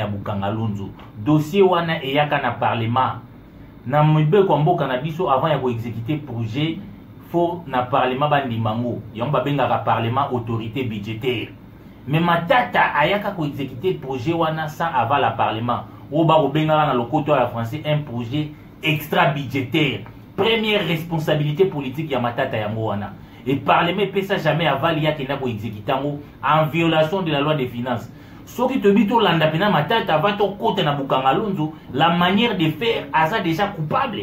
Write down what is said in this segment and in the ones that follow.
ya Bukangalonzo. Dossier wana eyaka na parlement. Na mbe kwa mboka na biso avant ya ko exécuter projet faut na parlement bandimango. Yamba bengaka parlement autorité budgétaire. Mais matata ayaka ko exécuter projet wana sans avant la parlement. Oba ko bengaka na lokoto ya français un projet extra budgétaire. Première responsabilité politique ya matata yango wana. Et parlement peut ça jamais aval ya kena ko exécuter en violation de la loi des finances. Ce qui te dit tout l'andapena matata va ton côté na Bukangalonzo, la manière de faire asa déjà coupable.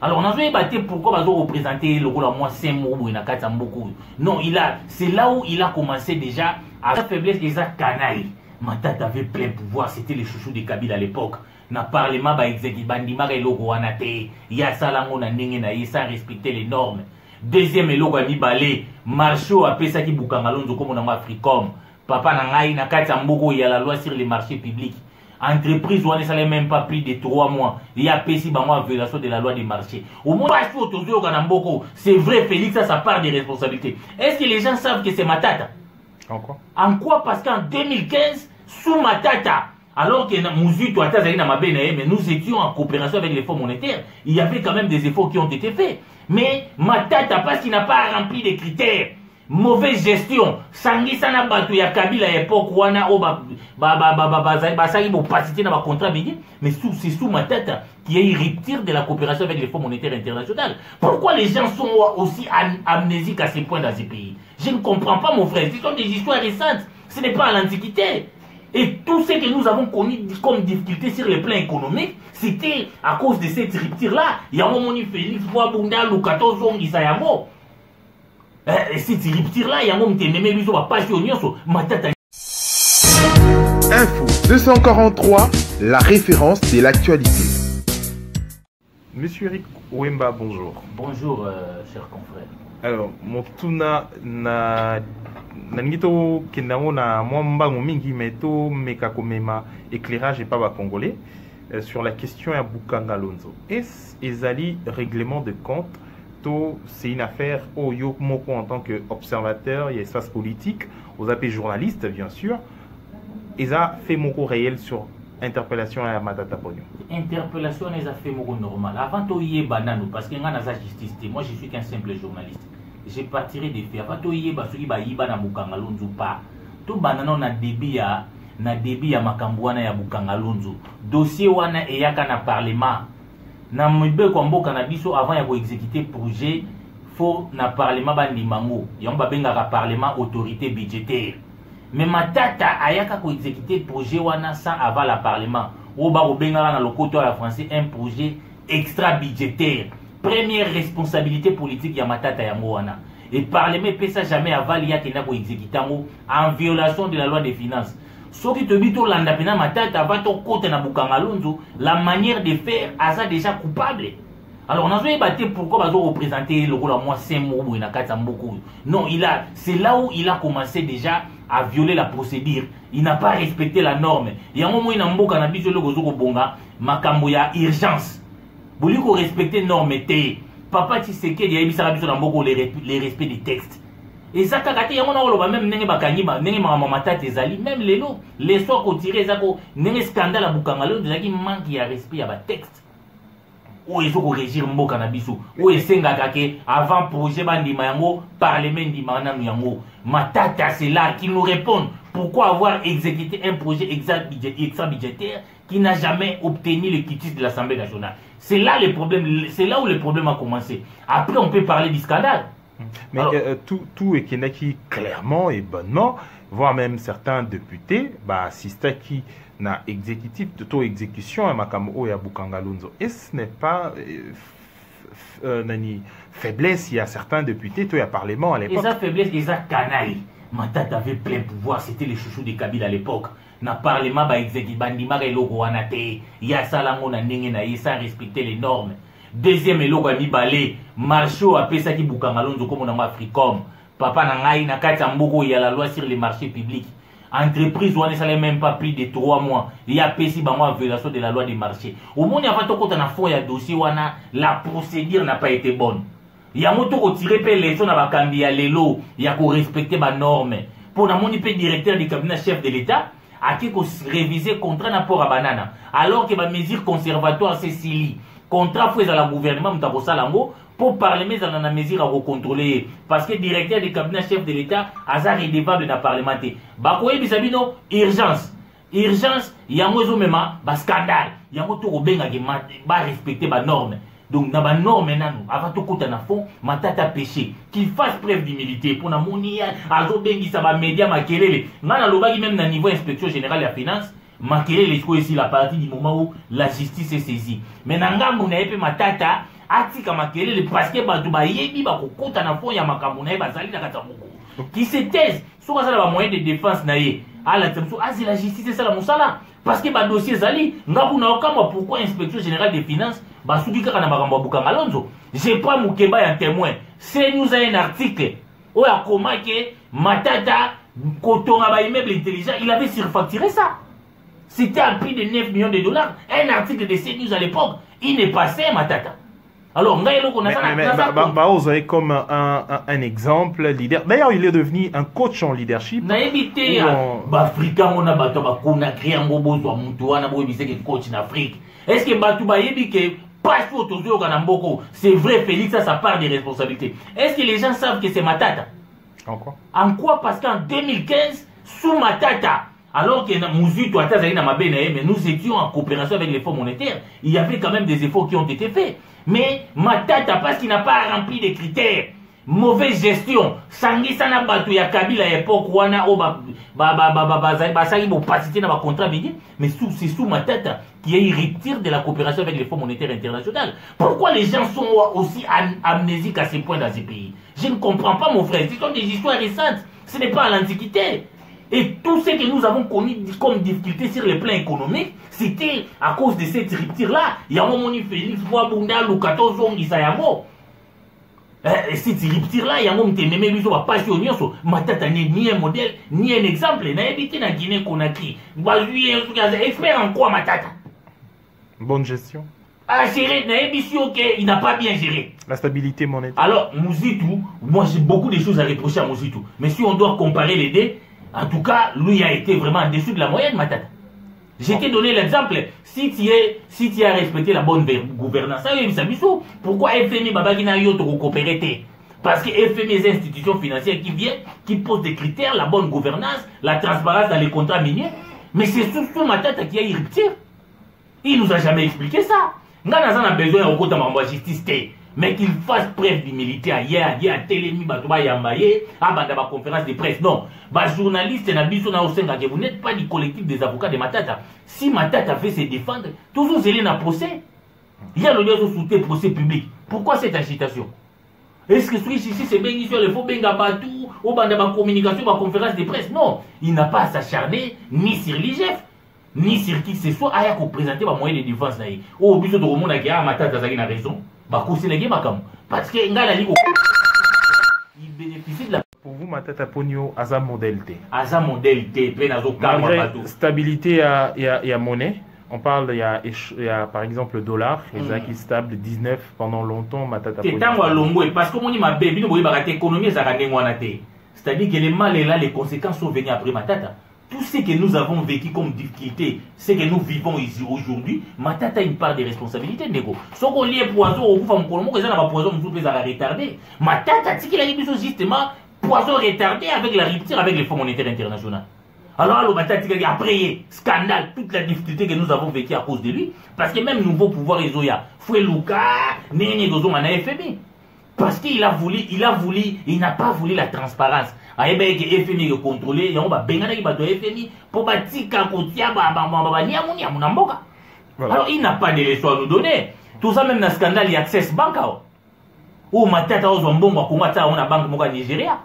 Alors on a débattu pourquoi ils ont représenté le rôle à moi 5 mots ou beaucoup. Non, c'est là où il a commencé déjà à la faiblesse des canailles. Matata avait plein pouvoir, c'était les chouchous de Kabila à l'époque. Na parlement ba exécuter bandima et logo wanate, ya salango na ndenge na sans respecter les normes. Deuxième logo a mis balé, marcho a pesa ki Bukangalonzo comme on a Africom. Papa Nangaï na Katambogo, il y a la loi sur les marchés publics. Entreprise, on ne même pas plus de 3 mois. Il y a PSI en violation de la loi des marchés. Au moins, c'est vrai, Félix, ça part des responsabilités. Est-ce que les gens savent que c'est Matata? En quoi? En quoi? Parce qu'en 2015, sous Matata, alors que mais nous étions en coopération avec les fonds monétaires, il y avait quand même des efforts qui ont été faits. Mais Matata, parce qu'il n'a pas rempli les critères, mauvaise gestion, sangisana batu ya Kabila à l'époque wana o basaki opacité na ba contrat bidi, mais c'est sous ma tête qu'il y a une rupture de la coopération avec les fonds monétaires internationaux. Pourquoi les gens sont aussi amnésiques à ces points dans ces pays? Je ne comprends pas, mon frère. Ce sont des histoires récentes. Ce n'est pas à l'Antiquité. Et tout ce que nous avons connu comme difficulté sur le plan économique, c'était à cause de cette rupture-là. Il y a un moment où Félix Boabunda, Lukato Zong, Isayango. Cette rupture-là, il y a un moment où il va passer au nyonso. Info 243, la référence de l'actualité. Monsieur Eric Wemba, bonjour. Bonjour, cher confrère. Alors, Montuna na nangito kendango na mwambango mingi meto mekakomema éclairage et pas congolais sur la question à Bukangalonzo. Est-ce ezali règlement de compte? C'est une affaire au Yokmoko en tant qu'observateur, il y a espace politique, aux AP journalistes bien sûr. Et ça fait moko réel sur interpellation à Matata Pogno. Interpellation, ils ont fait moko normal. Avant de y banano, parce qu'il y a une justice, moi je suis qu'un simple journaliste. J'ai partiré des faits. Avant de y parce qu'il y a na Bukangalonzo pas. Tout banano na débit ya makambuana ya Bukangalonzo. Dossier wana eyaka na parlement. Na mbe kwa mboka na biso avant ya ko exécuter projet faut na parlement bandimango yamba bengaka parlement autorité budgétaire. Mais matata ayaka ko exécuter projet wana sans avant la parlement oba ko bengaka na lokoto ya français un projet extra budgétaire. Première responsabilité politique ya matata yango wana. Et parlement peut ça jamais aval ya kena ko exécuter en violation de la loi des finances. Ce qui te dit tout l'andapena matata va ton côté na Bukangalonzo, la manière de faire asa déjà coupable. Alors on a débattu pourquoi ils ont représenté le rôle à moi 5 mots ou beaucoup. Non, c'est là où il a commencé déjà à violer la procédure. Il n'a pas respecté la norme. Il y a un moment où il a mboka na biso le gozo bonga makambo ya urgence. Vous lui respecter norme té. Papa Tshisekedi ya bisara biso na mboko les respect des textes. Et ça, quand il y a un même nenge bakangima, nenge mamatata ezali, même les lots, les soins qu'on tire, nenge scandale à Bukangalonzo, qui manque de respect à ba texte. Où il faut qu'on régir mboka na biso, où il senga kake avant projet bandima yango, parlement ndima na yango. Matata c'est là qui nous répondent pourquoi avoir exécuté un projet extra budgétaire qui n'a jamais obtenu le quitus de l'Assemblée nationale. C'est là le problème, c'est là où le problème a commencé. Après on peut parler du scandale. Mais tout est qui clairement et bonnement, voire même certains députés, assistent qui n'a exécutif de taux exécution à Makamo et à Bukangalonzo. Et ce n'est pas faiblesse, il y a certains députés, tout y a parlement à l'époque. Et ça faiblesse, et ça canaille. Matata avait plein pouvoir, c'était les chouchous de Kabila à l'époque. Na parlement ba exécutif bandima et logo wanate, ya salango na ndenge na sans respecter les normes. Deuxième logo a mis balé, marcho a pesa ki Bukangalonzo comme on a Africom. Papa Nangaï na Katambogo, il y a la loi sur les marchés publics. Entreprise, on ne même pas plus de 3 mois. Il y a PSI en violation de la loi des marchés. Au moins, il y a un fond, il y a dossier, la procédure n'a pas été bonne. Il y a un autre qui tire les gens à Bakambi, à l'élo, il y a qu'on respecter ma norme. Pour la directeur du cabinet chef de l'État, qui réviser contrat n'apport à banana alors que les mesures conservatoires c'est sili contrat fait à la gouvernement mtabosalango pour parler mais dans la mesure à recontrôler parce que directeur du cabinet chef de l'État hasard redevable dans parlementaire bakoye bisabino urgence yango ezomema ba scandale yango to kobenga ke ba respecter ba normes donc na ba norme nanu avant to kota na fond matata péché qu'il fasse preuve d'humilité pour na moni azobengisa ba média makelele ngana lobaki même na niveau inspection générale ya finance makelele ko ici la partie du moment où la justice est saisie mais na ngambo na epe matata atika makelele parce que bato bayebi bakokota na fond ya makambo na ye bazali na kata moko qui se taise soka sala ba moyen de défense na ye ala tsemso asi la justice c'est la musala parce que ba dossier zali ngabu na okamba pourquoi inspection générale des finances basuki kaka na makambo bukanga lonzo j'ai pas mukeba ya témoin c'est nous a un article où a comment que matata kotonga ba immeuble intelligent il avait surfacturé ça c'était à prix de 9 millions de dollars un article de CNews à l'époque il n'est passé matata. Alors, vous avez comme un exemple leader. D'ailleurs, il est devenu un coach en leadership. Africain, on a créé un coach en Afrique. Est-ce que c'est vrai, Félix, ça part des responsabilités. Est-ce que les gens savent que c'est Matata? En quoi? En quoi? Parce qu'en 2015, sous Matata, alors que mais nous étions en coopération avec les fonds monétaires, il y avait quand même des efforts qui ont été faits. Mais Matata, parce qu'il n'a pas rempli les critères, mauvaise gestion, Sangi Sana Batu ya Kabila à l'époque, Wana O opacité dans le contrat minier, mais c'est sous Matata qui a eu rupture de la coopération avec les fonds monétaires internationaux. Pourquoi les gens sont aussi amnésiques à ce point dans ces pays? Je ne comprends pas, mon frère. Ce sont des histoires récentes. Ce n'est pas à l'Antiquité. Et tout ce que nous avons connu comme difficulté sur le plan économique, c'était à cause de cette rupture-là. Il y a un moment où Félix Boabunda, Lukato, Zong, Isayamo. Cette rupture-là, il y a un moment où Témémé, Biso, va passer au Nyonso. Matata n'est ni un modèle, ni un exemple. Il n'a habité dans Guinée Conakry. Expert en quoi, Matata? Bonne gestion. À gérer, il n'a pas bien géré. La stabilité monétaire. Alors, Mouzitou, moi j'ai beaucoup de choses à reprocher à Mouzitou. Mais si on doit comparer les deux, en tout cas, lui a été vraiment en dessous de la moyenne, Matata. Je t'ai donné l'exemple. Si tu as respecté la bonne gouvernance, pourquoi FMI Babagina Yoto coopérer? Parce que FMI est une institution financière qui vient, qui pose des critères, la bonne gouvernance, la transparence dans les contrats miniers. Mais c'est surtout Matata qui a eu rupture. Il nous a jamais expliqué ça. Nous avons besoin de justice. Mais qu'il fasse preuve d'humilité hier, Télémi, Batouba, Yambaye, à la conférence de presse. Non, journaliste, vous n'êtes pas du collectif des avocats de Matata. Si Matata fait se défendre, toujours c'est un procès. Il y a le soutien procès public. Pourquoi cette agitation? Est-ce que celui-ci, c'est bien sur le faux Benga Batou, ou dans la communication, la conférence de presse? Non, il n'a pas à s'acharner ni sur l'IGF, ni sur qui que ce soit, à présenter un moyen de défense. Au but de remonter à Matata, a raison. Parce que il bénéficie de la... Pour vous, Matata Pogno, Aza modèle T. Aza modèle T, malgré stabilité et monnaie, on parle, il y a par exemple le dollar, qui est stable 19 pendant longtemps, Matata Pogno. Parce que mon économie, c'est-à-dire que les mal et là, les conséquences sont venues après Matata. Tout ce que nous avons vécu comme difficulté, ce que nous vivons ici aujourd'hui, Matata a une part de responsabilité, Nego. Si on lit poison, on va me poison, nous les a retardés. Matata, c'est qu'il a dit justement, poison retardé avec la rupture avec les fonds monétaires internationaux. Alors, le Matata, après, scandale, toute la difficulté que nous avons vécu à cause de lui, parce que même nouveau pouvoir, Ezoya, Foué Luka, Néné Dozo, Mana FMI. Parce qu'il a voulu, il n'a pas voulu la transparence. Il y a des FMI qui contrôlent, il y a des FMI pour bâtir alors il n'a pas de leçons à nous donner. Tout ça, même dans le scandale, il y a Access Bank. Où Matata Ozambongo, on a banque au Nigeria.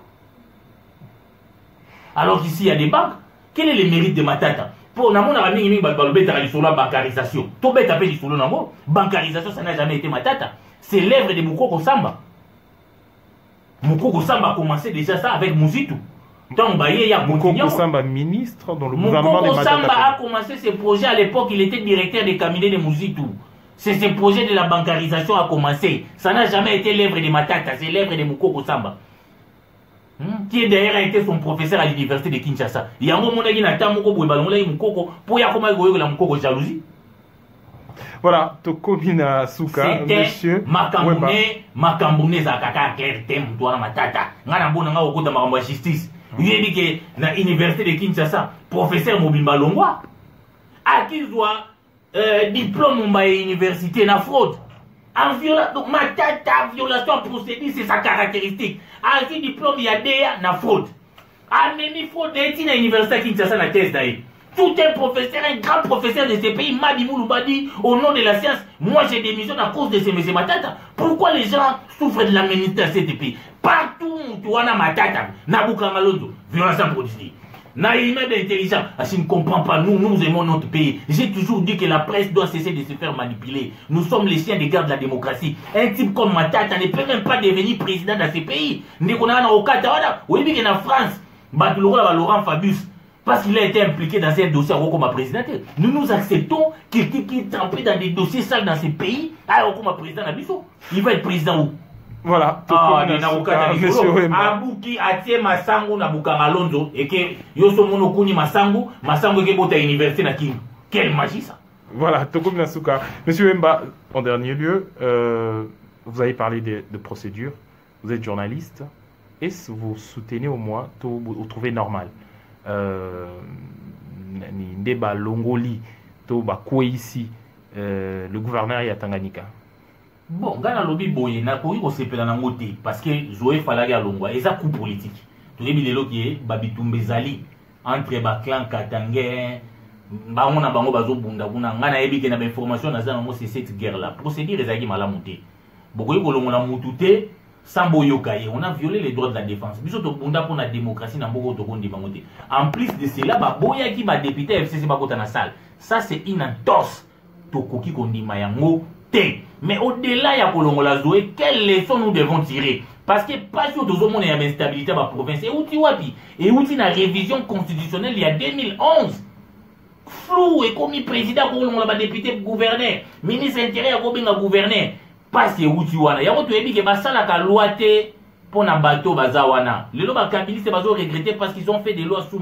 Alors qu'ici, il y a des banques. Quel est le mérite de Matata? Pour nous, on a mis la bancarisation. Tout bête appelle la bancarisation, ça n'a jamais été Matata. C'est l'œuvre de Moukoko Samba. Moukoko Samba a commencé déjà ça avec Mouzitou. Moukoko Samba, ministre dans le gouvernement de Matata. Moukoko Samba a commencé ce projet à l'époque, il était directeur des cabinets de Mouzitou. C'est ce projet de la bancarisation a commencé. Ça n'a jamais été l'œuvre de Matata, c'est l'œuvre de Moukoko Samba. qui d'ailleurs a été son professeur à l'université de Kinshasa. Il y a un moment où il a été pour y avoir la jalousie. Voilà, Tokomina Souka, monsieur. Makamboune Zakaka, Kertem, Douana Matata. Nganabona nga okota makambo ya justice. Il dit que na université de Kinshasa, professeur Mobimba Longwa, à qui soit diplôme à université na fraude. En donc Matata, violation procédure, c'est sa caractéristique. À qui diplôme il y a des na fraude. A même fraude est à l'université de Kinshasa na thèse d'ailleurs. Tout un professeur, un grand professeur de ces pays, Madi Mouloubadi, au nom de la science, moi j'ai démissionné à cause de ces messieurs Matata. Pourquoi les gens souffrent de la ménite dans ces pays? Partout, tu vois, Matata, Nabukamalondo, violation productive. Naïma d'intelligence, je ne comprends pas, nous aimons notre pays. J'ai toujours dit que la presse doit cesser de se faire manipuler. Nous sommes les chiens de garde de la démocratie. Un type comme Matata ne peut même pas devenir président dans ces pays. Nous avons au Qatar, oui, mais en France, Laurent Fabius. Parce qu'il a été impliqué dans un dossier comme président. Nous nous acceptons quelqu'un qui est trempé dans des dossiers sales dans ces pays. Alors, comme président Nabiso, il va être président où? Voilà. Monsieur Abouki Atie Masango na Bukangalonzo et que Yoso Monokuni Masango qui est à l'université na King. Quelle magie ça? Voilà, Tokomi Nasuka. Monsieur Wemba, en dernier lieu, vous avez parlé de procédure. Vous êtes journaliste. Est-ce que vous soutenez au moins, vous trouvez normal? Ndeba Longoli to bakwe ici le gouverneur ya Tanganyika. Bon, gana lobi boye na koyi ko sepela na ngote parce que Zoé Falagi a longwa eza coup politique. To yebi lelo ki babitumbe zali entre ba clan Katangé bango na bango bazo bunda kuna ngana yebi ke na ba information na za mo c'est cette guerre là. Procédure ezaki malamu te. Bokoyi ko longola mutute Sambo Yokaye, on a violé les droits de la défense. Biso to bunda pour la démocratie na mboko to bondi bangote. En plus de cela, ba boya ki ba député FCC ba kota na salle. Ça c'est une entorse. To koki kondima yango te. Mais au-delà ya kolongola Zoé, quelles leçons nous devons tirer? Parce que pas sûr de monde y a instabilité dans la province. Et où tu wapi? Et où tu na révision constitutionnelle il y a 2011. Flou et commis président kolongola ba député gouverneur, ministre intérieur ko benga gouverneur. Parce que où tu wana yako to yebi ke basala ka loi te pona bateau bazawana lelo ba kabiliste bazo regretter parce qu'ils ont fait des lois sous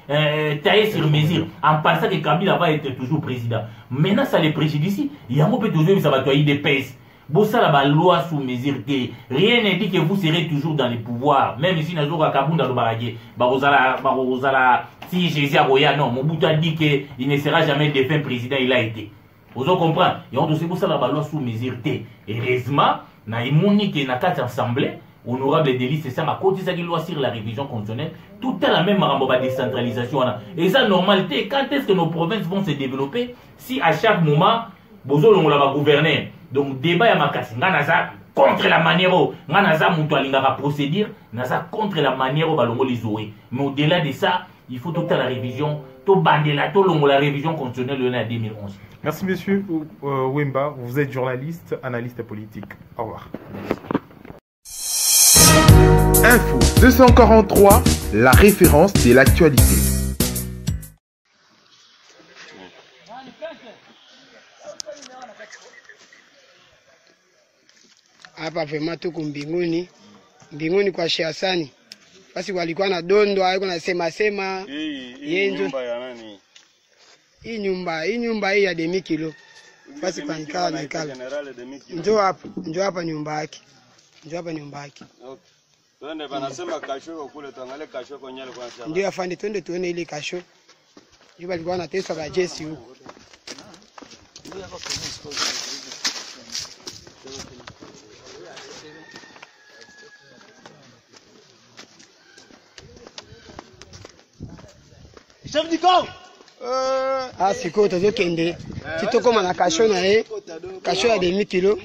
taillées sur mesure en pensant que Kabila va être toujours président. Maintenant ça les préjudice. Yako peut toujours ça va to IDPS bosala ba loi sous mesure que rien ne dit que vous serez toujours dans le pouvoir même ici nazo ka kabunda lo barage bazala si Jésus a goya non Mobutu a dit que il ne sera jamais défunt président il a été. Vous comprenez? Et on doit se poser la loi sous mesure T. Heureusement, na imoni que na quatre assemblée, honorable délit, c'est ça ma côté ça qui loi sur la révision constitutionnelle, tout est la même rambo décentralisation. Et ça normalité, quand est-ce que nos provinces vont se développer si à chaque moment, bozo on va gouverner. Donc débat ya makasi ngana ça contre la manière ngana ça mutu alingaka procédure, na ça contre la manière balongo les Zoé. Mais au-delà de ça, il faut toute la révision, tout bandela, tout la révision constitutionnelle en 2011. Merci monsieur Wemba, vous êtes journaliste, analyste politique. Au revoir. Info 243, la référence de l'actualité. Hapa vema tuko mbinguni kwa Sheikh Hasani. Basi walikuwa na dondo haiko na sema hii nyumba ya nani? Hii nyumba hii ya Demi Kilo. Basi panikala na ikala. Njoo hapa nyumba yake. Okay. Twende banasema kasho kule tuangalie kasho konyele kwa sababu. Ndio afande twende tuone ile kasho. Juba alikuwa anateswa kwa Jesse huko. Chef du camp. Siko tozokende titokoma na kasho na ye kasho ya Demi Kilo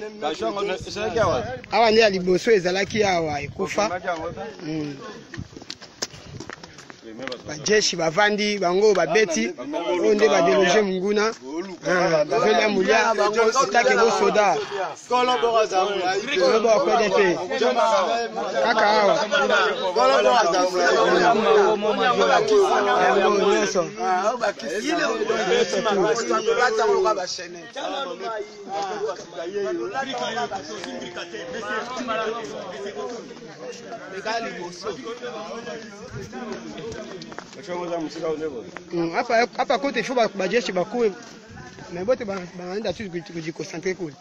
awa nde ya liboso ezalaki awa ekufa bajeshi bavandi bango babeti oyo nde badeloge munguna Zolia Moulia, Sitake Bo Soda. Kolobo PDP. Kakao. Hapa kote faut bajeshi bakue mais bote banaenda tu kujikoncentrer kule.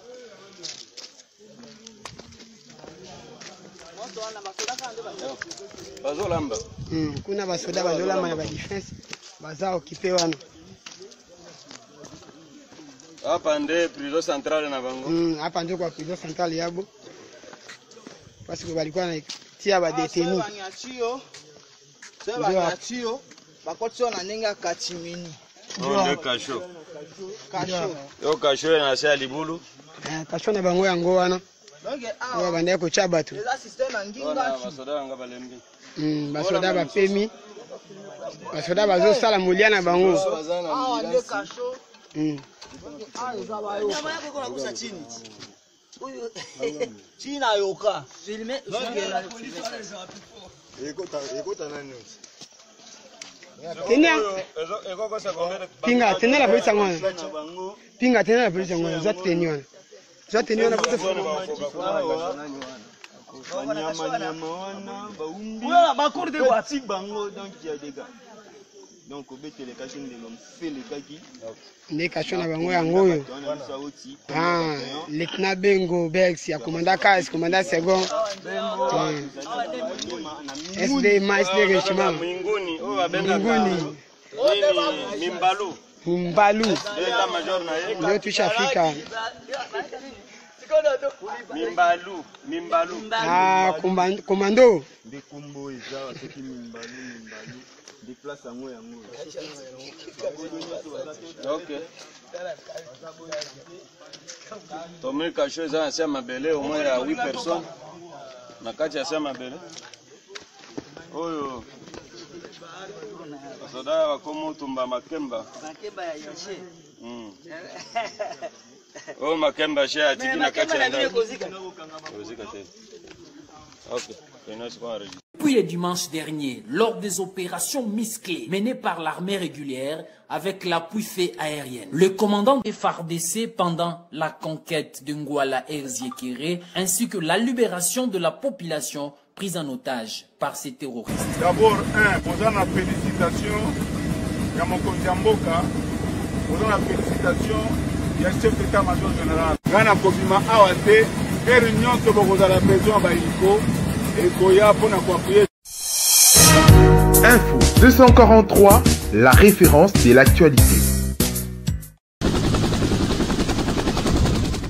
Bazolamba. Kuna basoda bazolamba na ba defense baza occupé wana. Hapa nde prison centrale na bango. Hapa ndio kwa prison centrale yabo. Parce que balikuwa na tia ba détenu. Banyatio bakotio na nenga katimini. Nde kasho. Yo kasho na sia libulu. Kasho na bango yango wana. Wa bande ko cha batu. Eza système nginga. Basoda nga balembi. Basoda ba pemi. Basoda bazo sala mulia na bango. Ah nde kasho. Eza bayo. Nyama yako iko nakusa chini. Huyu China yoka. Filme. Tenia. Pinga tena la polisi ngwana. Pinga tena la polisi ngwana. Zote teniona. Zote teniona pote. Voilà, ma cour de bati bango donc il y a des gars. Donc au bête les cachons de l'homme fait les kaki. Les cachons na bango yango yo. Lieutenant Bengo Bex ya commandant Kas, commandant Second. SD mais de régiment. Minguni, oh abenga. Minguni. Mimbalu. Mimbalu. L'état major na yeka. Ndio tushafika. Mimbalu. Commando. Des combos eza soki Mimbalu. Des places yango. OK. Tomé kasho eza asia mabele au moins ya 8 personnes. Na kati asia mabele. Oyo. Soda wakomo tumba makemba. Makemba ya yashe. Oh makemba she atiki na kati ya ndani. Kozika tena. OK. Puis le dimanche dernier, lors des opérations musclées menées par l'armée régulière avec l'appui fait aérien, le commandant des FARDC pendant la conquête de Ngouala Erziekeré ainsi que la libération de la population prise en otage par ces terroristes. D'abord, posant la félicitation à mon Mboka, posant la félicitation du chef d'état-major général. Gana Kobima Awate, et réunion que vous avez besoin d'Aïko. Info 243, la référence de l'actualité.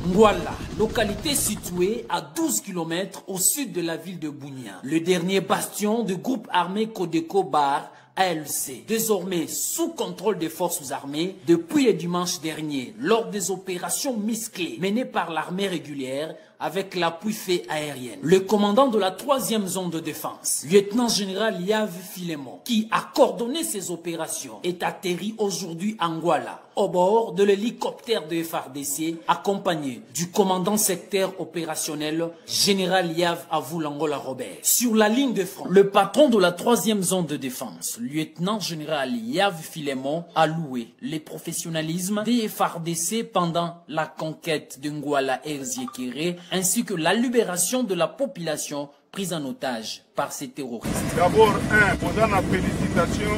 Ngouala, localité située à 12 km au sud de la ville de Bunia. Le dernier bastion du groupe armé Codeco Bar ALC, désormais sous contrôle des forces armées depuis le dimanche dernier, lors des opérations musclées menées par l'armée régulière avec l'appui fait aérien. Le commandant de la 3e zone de défense, lieutenant-général Yav Filemon, qui a coordonné ces opérations, est atterri aujourd'hui à Ngouala, au bord de l'hélicoptère de FARDC, accompagné du commandant secteur opérationnel, général Yav Avoulangola Robert. Sur la ligne de front, le patron de la 3e zone de défense, lieutenant-général Yav Filemon, a loué le professionnalisme des FARDC pendant la conquête de Ngouala Erziekeré, ainsi que la libération de la population prise en otage par ces terroristes. D'abord, posant la félicitation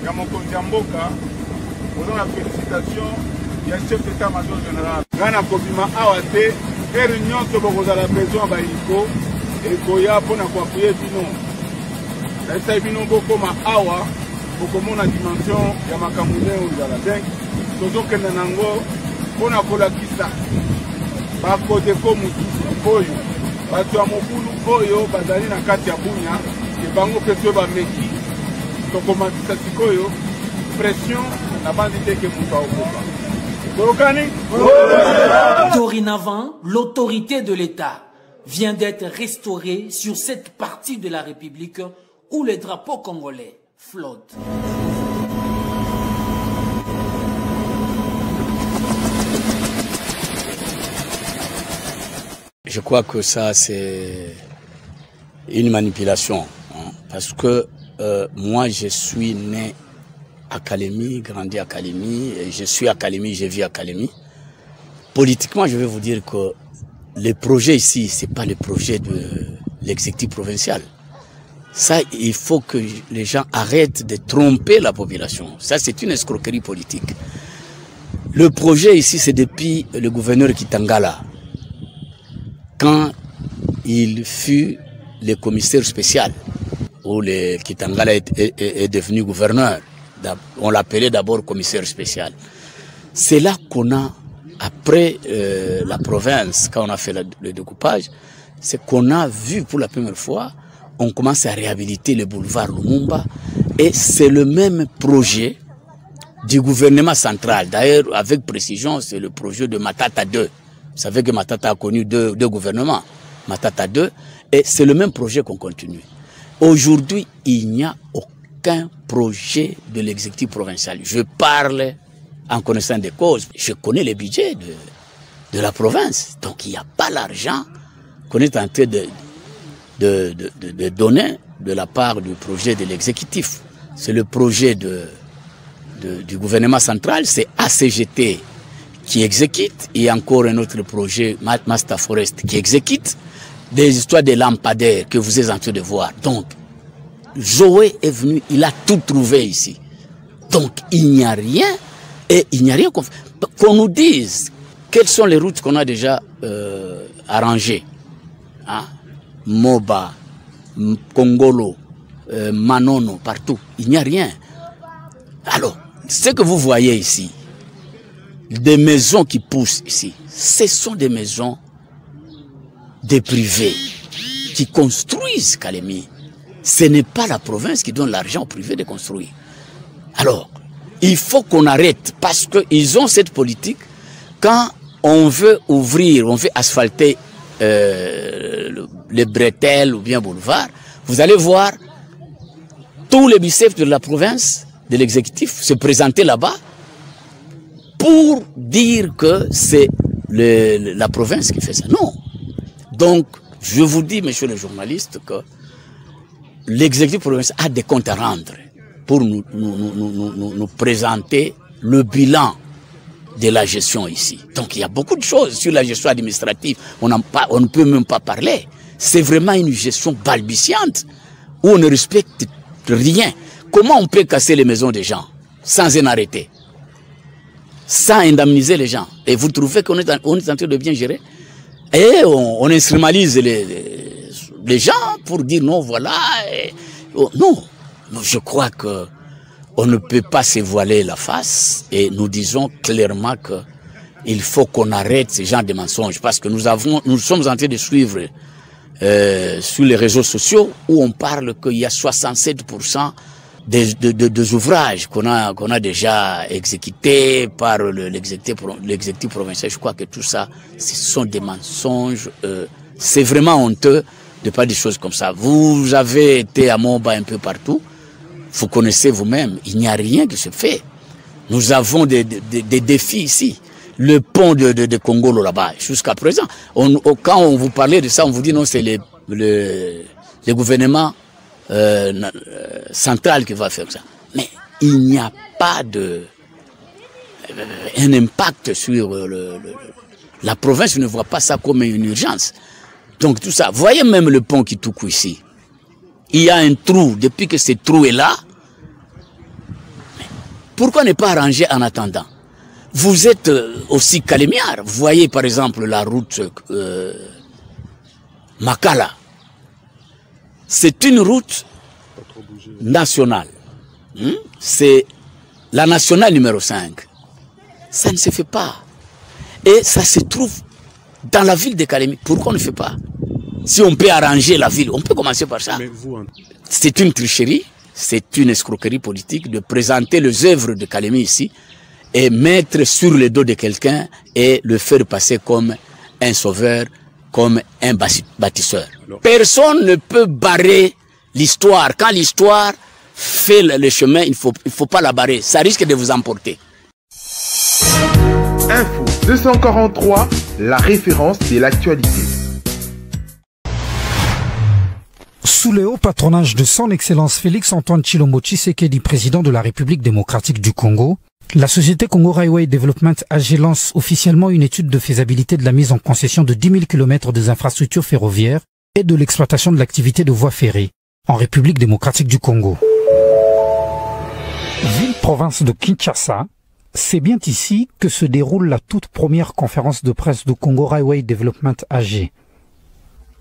à mon Mboka, posant la félicitation du chef d'état-major général. Gana Kobima Awate, et réunion que vous avez besoin d'Aïko, et Koya pour nous appuyer Bino. Et Bino Bokoma Awa, Bokomo na dimension ya makamune ou ya la dengue, Tozo Kenanango, pour nous Kolakisa. Bakodeko mutu oyo bato ya mokulu oyo bazali na kati ya Bunya ebango peso bameki tokomatisa sikoyo pression na bandi teke mutu aokoka tokani. Dorénavant, l'autorité de l'État vient d'être restaurée sur cette partie de la République où le drapeau congolais flotte. je crois que ça, c'est une manipulation. Hein, parce que moi, je suis né à Kalemi, grandi à Kalemi, et je suis à Kalemi, je vis à Kalemi. Politiquement, je vais vous dire que les projets ici, c'est pas le projet de l'exécutif provincial. Ça, il faut que les gens arrêtent de tromper la population. Ça, c'est une escroquerie politique. Le projet ici, c'est depuis le gouverneur Kitangala. Quand il fut le commissaire spécial, où le Kitangala est devenu gouverneur. On l'appelait d'abord commissaire spécial. C'est là qu'on a, après la province, quand on a fait le découpage, c'est qu'on a vu pour la première fois, on commence à réhabiliter le boulevard Lumumba, et c'est le même projet du gouvernement central. D'ailleurs, avec précision, c'est le projet de Matata 2. Vous savez que Matata a connu deux gouvernements, Matata 2, et c'est le même projet qu'on continue. Aujourd'hui, il n'y a aucun projet de l'exécutif provincial. Je parle en connaissant des causes. Je connais les budgets de la province. Donc, il n'y a pas l'argent qu'on est en train de donner de la part du projet de l'exécutif. C'est le projet du gouvernement central, c'est ACGT qui exécute, et encore un autre projet, Master Forest, qui exécute, des histoires de lampadaires que vous êtes en train de voir. Donc, Joé est venu, il a tout trouvé ici. Donc, il n'y a rien, et il n'y a rien qu'on nous dise quelles sont les routes qu'on a déjà arrangées. Hein? Moba, Kongolo, Manono, partout. Il n'y a rien. Alors, ce que vous voyez ici, des maisons qui poussent ici, ce sont des maisons des privés qui construisent Kalemi. Ce n'est pas la province qui donne l'argent aux privés de construire. Alors, il faut qu'on arrête, parce qu'ils ont cette politique. Quand on veut ouvrir, on veut asphalter les bretelles ou bien boulevard, vous allez voir tous les biceps de la province, de l'exécutif, se présenter là-bas pour dire que c'est la province qui fait ça. Non. Donc, je vous dis, messieurs les journalistes, que l'exécutif provincial a des comptes à rendre pour nous présenter le bilan de la gestion ici. Donc il y a beaucoup de choses sur la gestion administrative. On ne peut même pas parler. C'est vraiment une gestion balbutiante où on ne respecte rien. Comment on peut casser les maisons des gens sans un arrêté, sans indemniser les gens? Et vous trouvez qu'on est en train de bien gérer? Et on instrumentalise les gens pour dire non, voilà. Non, je crois que on ne peut pas se voiler la face, et nous disons clairement qu'il faut qu'on arrête ce genre de mensonges, parce que nous sommes en train de suivre sur les réseaux sociaux où on parle qu'il y a 67% des ouvrages qu'on a déjà exécutés par l'exécutif provincial. Je crois que tout ça, ce sont des mensonges. C'est vraiment honteux de pas des choses comme ça. Vous avez été à Moba un peu partout. Vous connaissez vous-même, il n'y a rien qui se fait. Nous avons des défis ici. Le pont de Kongolo là-bas, jusqu'à présent. Quand on vous parlait de ça, on vous dit non, c'est le gouvernement central qui va faire ça. Mais il n'y a pas un impact sur la province, ne voit pas ça comme une urgence. Donc tout ça, voyez même le pont qui touche ici. Il y a un trou, depuis que ce trou est là, pourquoi ne pas arranger en attendant? Vous êtes aussi calémiard. Vous voyez par exemple la route Makala. C'est une route nationale. C'est la nationale numéro 5. Ça ne se fait pas. Et ça se trouve dans la ville de Kalemi. Pourquoi on ne fait pas? Si on peut arranger la ville, on peut commencer par ça. C'est une tricherie, c'est une escroquerie politique de présenter les œuvres de Kalemi ici et mettre sur le dos de quelqu'un et le faire passer comme un sauveur, comme un bâtisseur. Personne ne peut barrer l'histoire. Quand l'histoire fait le chemin, il faut pas la barrer. Ça risque de vous emporter. Info 243, la référence de l'actualité. Sous le haut patronage de son Excellence Félix-Antoine Tshilombo Tshisekedi, président de la République démocratique du Congo, la société Congo Railway Development AG lance officiellement une étude de faisabilité de la mise en concession de 10 000 km des infrastructures ferroviaires et de l'exploitation de l'activité de voies ferrées en République démocratique du Congo. Ville-province de Kinshasa, c'est bien ici que se déroule la toute première conférence de presse de Congo Railway Development AG.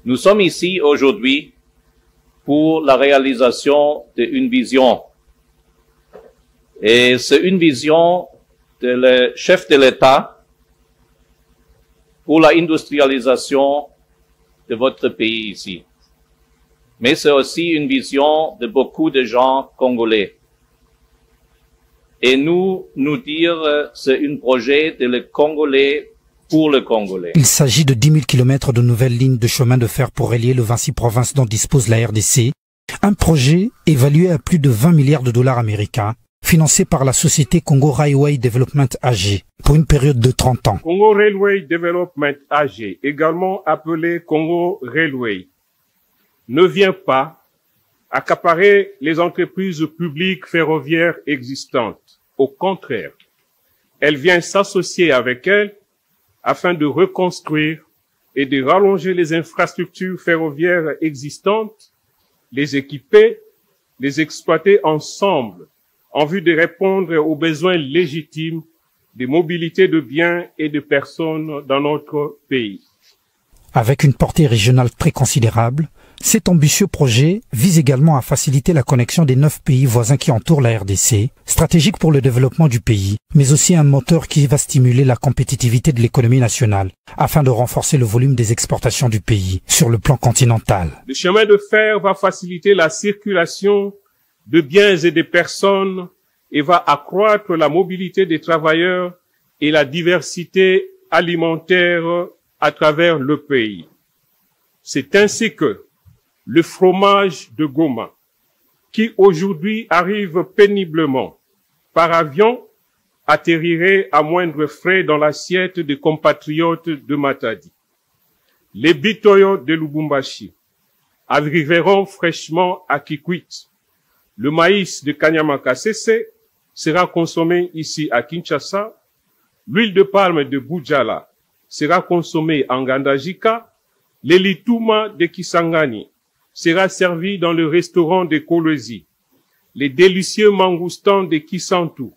Nous sommes ici aujourd'hui pour la réalisation d'une vision. Et c'est une vision de le chef de l'État pour la industrialisation de votre pays ici. Mais c'est aussi une vision de beaucoup de gens congolais. Et nous dire, c'est un projet de le Congolais pour le Congolais. Il s'agit de 10 000 km de nouvelles lignes de chemin de fer pour relier le 26 provinces dont dispose la RDC. Un projet évalué à plus de 20 milliards de dollars américains, financé par la société Congo Railway Development AG pour une période de 30 ans. Congo Railway Development AG, également appelé Congo Railway, ne vient pas accaparer les entreprises publiques ferroviaires existantes. Au contraire, elle vient s'associer avec elles afin de reconstruire et de rallonger les infrastructures ferroviaires existantes, les équiper, les exploiter ensemble en vue de répondre aux besoins légitimes de mobilité de biens et de personnes dans notre pays. Avec une portée régionale très considérable, cet ambitieux projet vise également à faciliter la connexion des 9 pays voisins qui entourent la RDC, stratégique pour le développement du pays, mais aussi un moteur qui va stimuler la compétitivité de l'économie nationale, afin de renforcer le volume des exportations du pays sur le plan continental. Le chemin de fer va faciliter la circulation de biens et de personnes et va accroître la mobilité des travailleurs et la diversité alimentaire à travers le pays. C'est ainsi que le fromage de Goma, qui aujourd'hui arrive péniblement par avion, atterrirait à moindre frais dans l'assiette des compatriotes de Matadi. Les bitoyo de Lubumbashi arriveront fraîchement à Kikwit. Le maïs de Kanyamakasese sera consommé ici à Kinshasa. L'huile de palme de Bujala sera consommée en Gandajika. Les lituma de Kisangani sera servi dans le restaurant de Kolwezi. Les délicieux mangoustans de Kisantu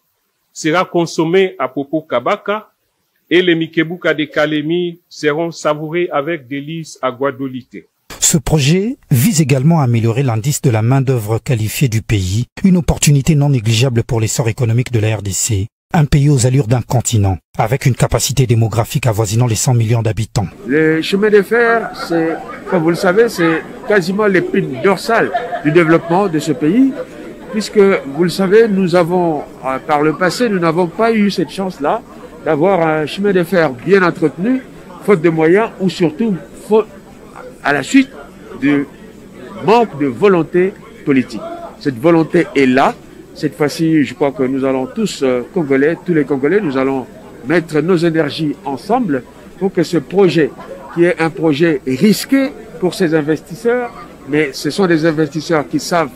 sera consommé à Popo Kabaka et les Mikebuka de Kalemi seront savourés avec délices à Guadolité. Ce projet vise également à améliorer l'indice de la main-d'œuvre qualifiée du pays, une opportunité non négligeable pour l'essor économique de la RDC, un pays aux allures d'un continent, avec une capacité démographique avoisinant les 100 millions d'habitants. Le chemin de fer, c'est, comme vous le savez, c'est quasiment l'épine dorsale du développement de ce pays, puisque, vous le savez, nous avons, par le passé, nous n'avons pas eu cette chance-là d'avoir un chemin de fer bien entretenu, faute de moyens, ou surtout, à la suite du manque de volonté politique. Cette volonté est là. Cette fois-ci, je crois que nous allons tous, Congolais, tous les Congolais, nous allons mettre nos énergies ensemble pour que ce projet, qui est un projet risqué pour ces investisseurs, mais ce sont des investisseurs qui savent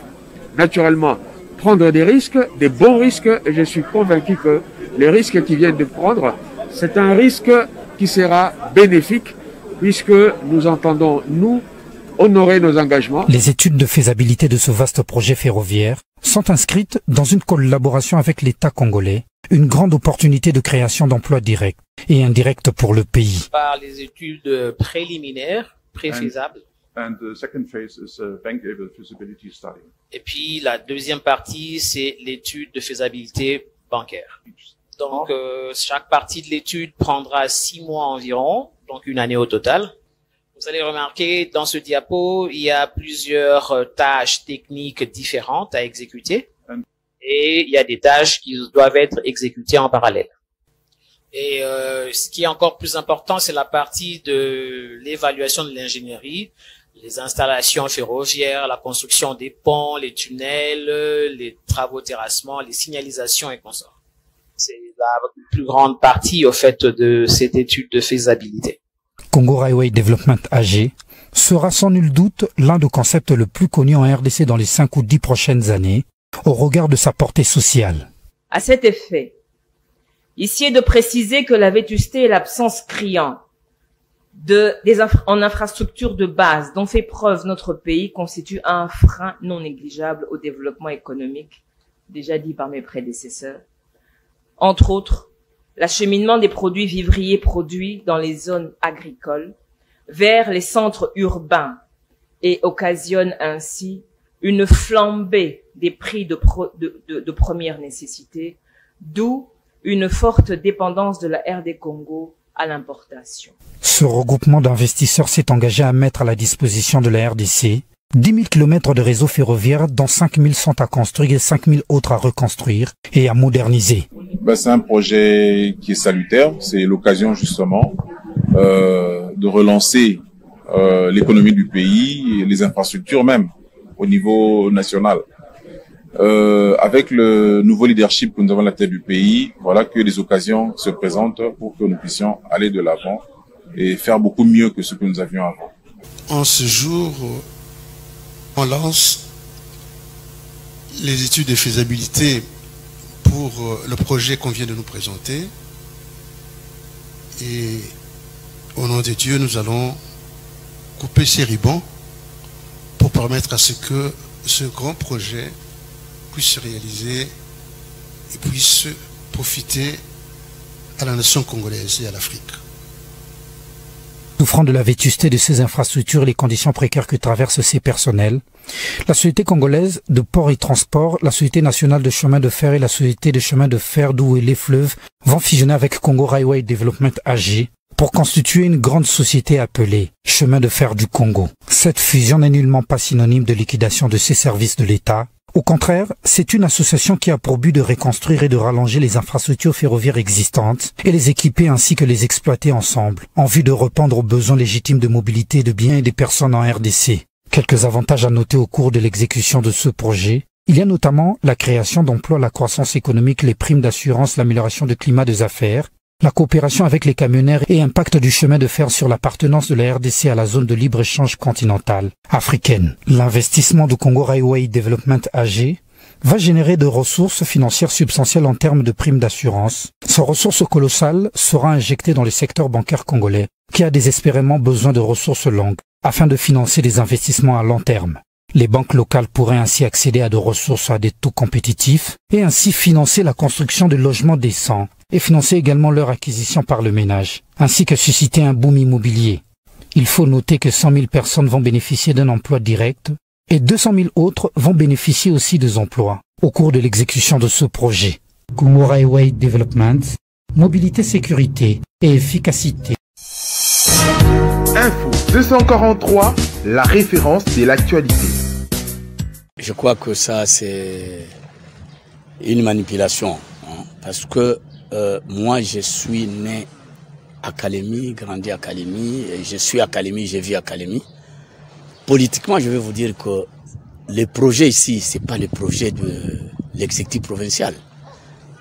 naturellement prendre des risques, des bons risques, et je suis convaincu que les risques qu'ils viennent de prendre, c'est un risque qui sera bénéfique, puisque nous entendons, nous, honorer nos engagements. Les études de faisabilité de ce vaste projet ferroviaire sont inscrites dans une collaboration avec l'État congolais, une grande opportunité de création d'emplois directs et indirects pour le pays. Par les études préliminaires, préfaisables. And the second phase is a bankable feasibility study. Et puis la deuxième partie, c'est l'étude de faisabilité bancaire. Donc chaque partie de l'étude prendra 6 mois environ, donc une année au total. Vous allez remarquer dans ce diapo, il y a plusieurs tâches techniques différentes à exécuter et il y a des tâches qui doivent être exécutées en parallèle. Et ce qui est encore plus important, c'est la partie de l'évaluation de l'ingénierie, les installations ferroviaires, la construction des ponts, les tunnels, les travaux de terrassement, les signalisations et consorts. C'est la plus grande partie au fait de cette étude de faisabilité. Congo Railway Development AG sera sans nul doute l'un des concepts le plus connus en RDC dans les 5 ou 10 prochaines années, au regard de sa portée sociale. À cet effet, ici est de préciser que la vétusté et l'absence criante en infrastructures de base dont fait preuve notre pays constituent un frein non négligeable au développement économique, déjà dit par mes prédécesseurs. Entre autres, l'acheminement des produits vivriers produits dans les zones agricoles vers les centres urbains et occasionne ainsi une flambée des prix de première nécessité, d'où une forte dépendance de la RD Congo à l'importation. Ce regroupement d'investisseurs s'est engagé à mettre à la disposition de la RDC 10 000 km de réseau ferroviaire, dont 5 000 sont à construire et 5 000 autres à reconstruire et à moderniser. C'est un projet qui est salutaire, c'est l'occasion justement de relancer l'économie du pays et les infrastructures même au niveau national. Avec le nouveau leadership que nous avons à la tête du pays, voilà que les occasions se présentent pour que nous puissions aller de l'avant et faire beaucoup mieux que ce que nous avions avant. En ce jour, on lance les études de faisabilité pour le projet qu'on vient de nous présenter. Et au nom de Dieu, nous allons couper ces ribbons pour permettre à ce que ce grand projet puisse se réaliser et puisse profiter à la nation congolaise et à l'Afrique. Souffrant de la vétusté de ces infrastructures et les conditions précaires que traversent ces personnels, la Société congolaise de port et transport, la Société nationale de chemin de fer et la Société de chemin de fer d'eau et les fleuves vont fusionner avec Congo Railway Development AG pour constituer une grande société appelée Chemin de fer du Congo. Cette fusion n'est nullement pas synonyme de liquidation de ces services de l'État. Au contraire, c'est une association qui a pour but de reconstruire et de rallonger les infrastructures ferroviaires existantes et les équiper ainsi que les exploiter ensemble, en vue de répondre aux besoins légitimes de mobilité de biens et des personnes en RDC. Quelques avantages à noter au cours de l'exécution de ce projet. Il y a notamment la création d'emplois, la croissance économique, les primes d'assurance, l'amélioration du climat des affaires, la coopération avec les camionneurs et impact du chemin de fer sur l'appartenance de la RDC à la zone de libre-échange continentale africaine. L'investissement du Congo Railway Development AG va générer de ressources financières substantielles en termes de primes d'assurance. Ces ressources colossales sera injectée dans le secteur bancaire congolais, qui a désespérément besoin de ressources longues, afin de financer des investissements à long terme. Les banques locales pourraient ainsi accéder à des ressources à des taux compétitifs et ainsi financer la construction de logements décents et financer également leur acquisition par le ménage, ainsi que susciter un boom immobilier. Il faut noter que 100 000 personnes vont bénéficier d'un emploi direct et 200 000 autres vont bénéficier aussi des emplois au cours de l'exécution de ce projet. Congo Railway Development, mobilité, sécurité et efficacité. Info 243, la référence de l'actualité. Je crois que ça, c'est une manipulation. Parce que moi, je suis né à Kalemi, grandi à Kalemi, je suis à Kalemi, je vis à Kalemi. Politiquement, je vais vous dire que les projets ici, ce n'est pas les projets de l'exécutif provincial.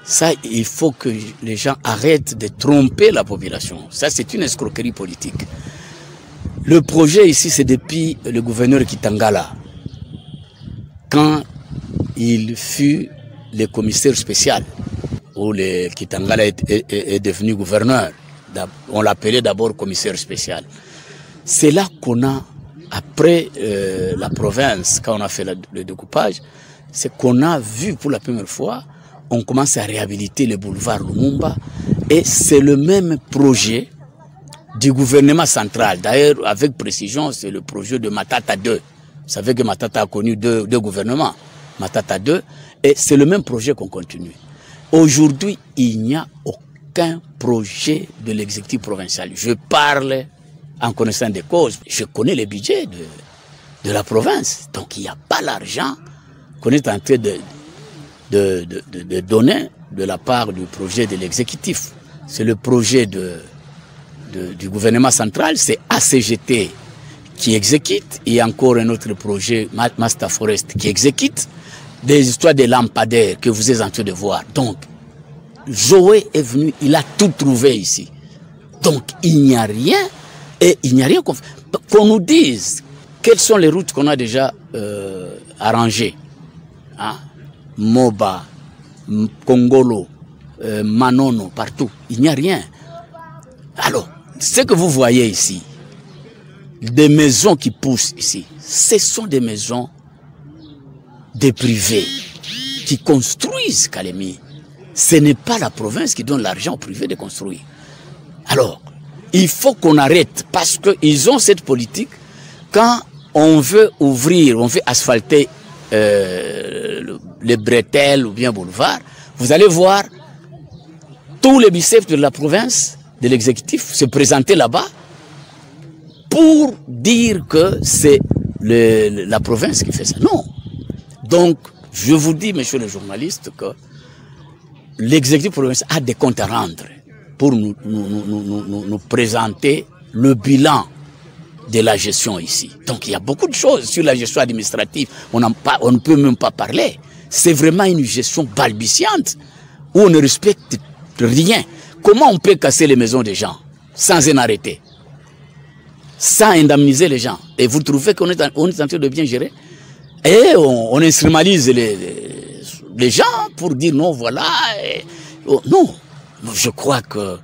Ça, il faut que les gens arrêtent de tromper la population. Ça, c'est une escroquerie politique. Le projet ici, c'est depuis le gouverneur Kitangala. Quand il fut le commissaire spécial, où le Kitangala est devenu gouverneur, on l'appelait d'abord commissaire spécial. C'est là qu'on a, après la province, quand on a fait le découpage, c'est qu'on a vu pour la première fois, on commence à réhabiliter le boulevard Lumumba, et c'est le même projet du gouvernement central. D'ailleurs, avec précision, c'est le projet de Matata 2. Vous savez que Matata a connu deux gouvernements, Matata 2, et c'est le même projet qu'on continue. Aujourd'hui, il n'y a aucun projet de l'exécutif provincial. Je parle en connaissant des causes. Je connais les budgets de la province. Donc, il n'y a pas l'argent qu'on est en train de donner de la part du projet de l'exécutif. C'est le projet du gouvernement central, c'est ACGT qui exécute, et encore un autre projet, Master Forest, qui exécute, des histoires de lampadaires que vous êtes en train de voir. Donc, Joé est venu, il a tout trouvé ici. Donc, il n'y a rien Et il n'y a rien qu'on nous dise quelles sont les routes qu'on a déjà arrangées. Hein? Moba, Kongolo, Manono, partout. Il n'y a rien. Alors, ce que vous voyez ici, des maisons qui poussent ici, ce sont des maisons des privés qui construisent Kalemi. Ce n'est pas la province qui donne l'argent aux privés de construire. Alors, il faut qu'on arrête parce qu'ils ont cette politique. Quand on veut ouvrir, on veut asphalter les bretelles ou bien boulevards, vous allez voir tous les biceps de la province, de l'exécutif, se présenter là-bas pour dire que c'est la province qui fait ça. Non. Donc, je vous dis, messieurs les journalistes, que l'exécutif provincial a des comptes à rendre pour nous présenter le bilan de la gestion ici. Donc, il y a beaucoup de choses sur la gestion administrative. On ne peut même pas parler. C'est vraiment une gestion balbutiante où on ne respecte rien. Comment on peut casser les maisons des gens sans un arrêté, sans indemniser les gens? Et vous trouvez qu'on est en train de bien gérer? Et on instrumentalise les gens pour dire non, voilà. Non, je crois que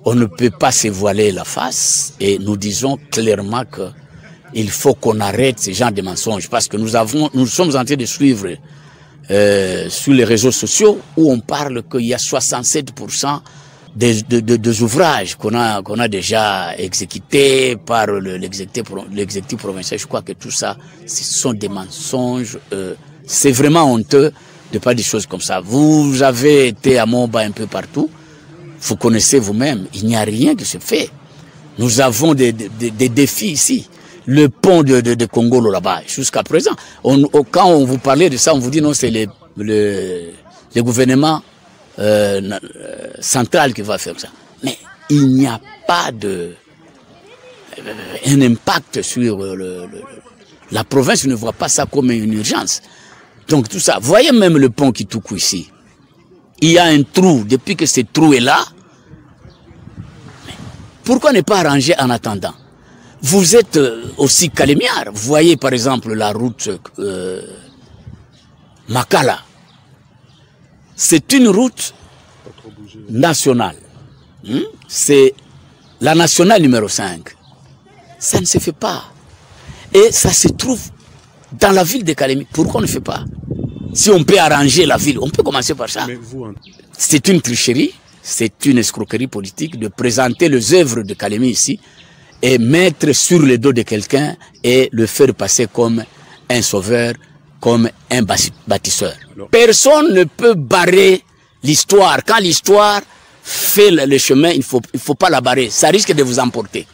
on ne peut pas se voiler la face et nous disons clairement que il faut qu'on arrête ce genre de mensonges parce que nous sommes en train de suivre sur les réseaux sociaux où on parle qu'il y a 67% des ouvrages qu'on a déjà exécutés par l'exécutif provincial. Je crois que tout ça, ce sont des mensonges. C'est vraiment honteux de pas des choses comme ça. Vous avez été à Moba un peu partout. Vous connaissez vous-même. Il n'y a rien qui se fait. Nous avons des défis ici. Le pont de Kongolo là-bas, jusqu'à présent. Quand on vous parlait de ça, on vous dit non, c'est le gouvernement central qui va faire ça. Mais il n'y a pas un impact sur la province ne voit pas ça comme une urgence. Donc tout ça, voyez même le pont Kitoukou ici. Il y a un trou, depuis que ce trou est là, pourquoi ne pas arranger en attendant? Vous êtes aussi calémiard. Vous voyez par exemple la route Makala. C'est une route nationale. C'est la nationale numéro 5. Ça ne se fait pas. Et ça se trouve dans la ville de Kalemi. Pourquoi on ne fait pas? Si on peut arranger la ville, on peut commencer par ça. C'est une tricherie, c'est une escroquerie politique de présenter les œuvres de Kalemi ici et mettre sur le dos de quelqu'un et le faire passer comme un sauveur, comme un bâtisseur. Personne ne peut barrer l'histoire. Quand l'histoire fait le chemin, il faut pas la barrer. Ça risque de vous emporter.